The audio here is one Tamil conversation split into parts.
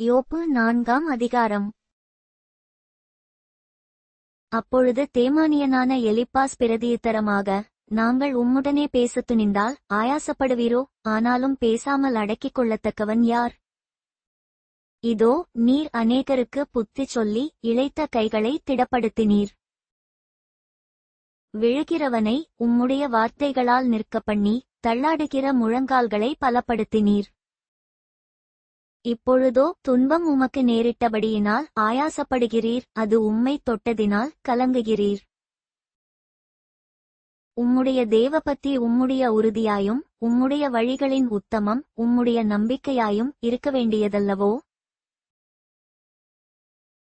யோப்பு 4ஆம் அதிகாரம். அப்பொழுது தேமானியனான எலிப்பாஸ் பிரதியுத்தரமாக, நாங்கள் உம்முடனே பேசத் துணிந்தால் ஆயாசப்படுவீரோ? ஆனாலும் பேசாமல் அடக்கிக் கொள்ளத்தக்கவன் யார்? இதோ, நீர் அநேகருக்கு புத்தி சொல்லி இளைத்த கைகளை திடப்படுத்தினீர். விழுகிறவனை உம்முடைய வார்த்தைகளால் நிற்கப்பண்ணி தள்ளாடுகிற முழங்கால்களை பலப்படுத்தினீர். இப்பொழுதோ துன்பம் உமக்கு நேரிட்டபடியினால் ஆயாசப்படுகிறீர், அது உம்மைத் தொட்டதினால் கலங்குகிறீர். உம்முடைய தேவபக்தி உம்முடைய உறுதியாயும் உம்முடைய வழிகளின் உத்தமம் உம்முடைய நம்பிக்கையாயும் இருக்க வேண்டியதல்லவோ?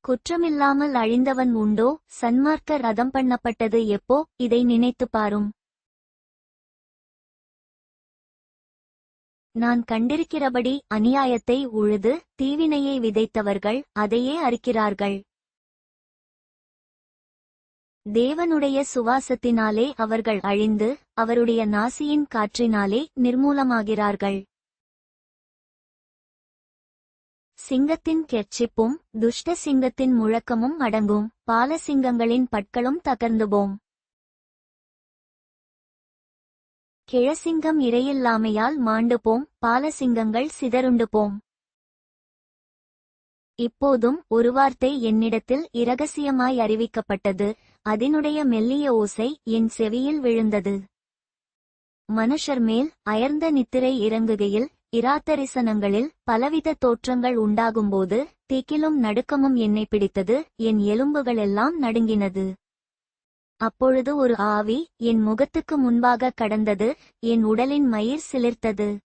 குற்றமில்லாமல் அழிந்தவன் உண்டோ? சன்மார்க்கர் அதம் பண்ணப்பட்டது எப்போ? இதை நினைத்துப் பாரும். நான் கண்டிருக்கிறபடி அநியாயத்தை உழுது தீவினையை விதைத்தவர்கள் அதையே அறுக்கிறார்கள். தேவனுடைய சுவாசத்தினாலே அவர்கள் அழிந்து அவருடைய நாசியின் காற்றினாலே நிர்மூலமாகிறார்கள். சிங்கத்தின் கெர்ச்சிப்பும் துஷ்ட சிங்கத்தின் முழக்கமும் அடங்கும், பாலசிங்கங்களின் பற்களும் தகர்ந்துபோம். கிழசிங்கம் இரையில்லாமையால் மாண்டு போம், பாலசிங்கங்கள் சிதறுண்டு போம். இப்போதும் ஒரு வார்த்தை என்னிடத்தில் இரகசியமாய் அறிவிக்கப்பட்டது, அதனுடைய மெல்லிய ஓசை என் செவியில் விழுந்தது. மனுஷர் மேல் அயர்ந்த நித்திரை இறங்குகையில் இராத்தரிசனங்களில் பலவித தோற்றங்கள் உண்டாகும்போது திகிலும் நடுக்கமும் என்னை பிடித்தது, என் எலும்புகளெல்லாம் நடுங்கினது. அப்பொழுது ஒரு ஆவி என் முகத்துக்கு முன்பாக கடந்தது, என் உடலின் மயிர் சிலிர்த்தது.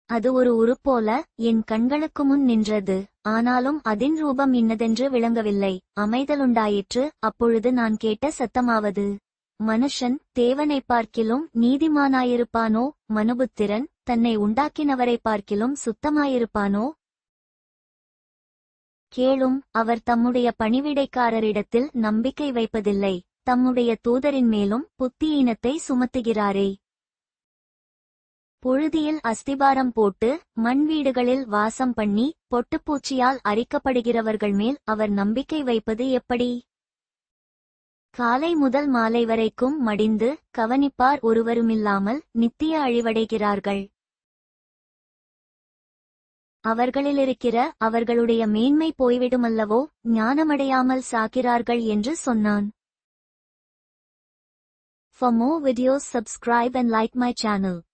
அது ஒரு உருப்போல என் கண்களுக்கு முன் நின்றது, ஆனாலும் அதின் ரூபம் இன்னதென்று விளங்கவில்லை. அமைதலுண்டாயிற்று. அப்பொழுது நான் கேட்ட சத்தமாவது, மனுஷன் தேவனைப் பார்க்கிலும் நீதிமானாயிருப்பானோ? மனுபுத்திரன் தன்னை உண்டாக்கினவரைப் பார்க்கிலும் சுத்தமாயிருப்பானோ? கேளும், அவர் தம்முடைய பணிவிடைக்காரரிடத்தில் நம்பிக்கை வைப்பதில்லை, தம்முடைய தூதரின் மேலும் புத்தியீனத்தை சுமத்துகிறாரே. புழுதியில் அஸ்திபாரம் போட்டு மண் வீடுகளில் வாசம் பண்ணி பொட்டுப்பூச்சியால் அரிக்கப்படுகிறவர்கள் மேல் அவர் நம்பிக்கை வைப்பது எப்படி? காலை முதல் மாலை வரைக்கும் மடிந்து கவனிப்பார் ஒருவருமில்லாமல் நித்திய அழிவடைகிறார்கள். அவர்களிலிருக்கிற அவர்களுடைய மேன்மை போய்விடுமல்லவோ? ஞானமடையாமல் சாகிறார்கள் என்று சொன்னான். For more videos, subscribe and like my channel.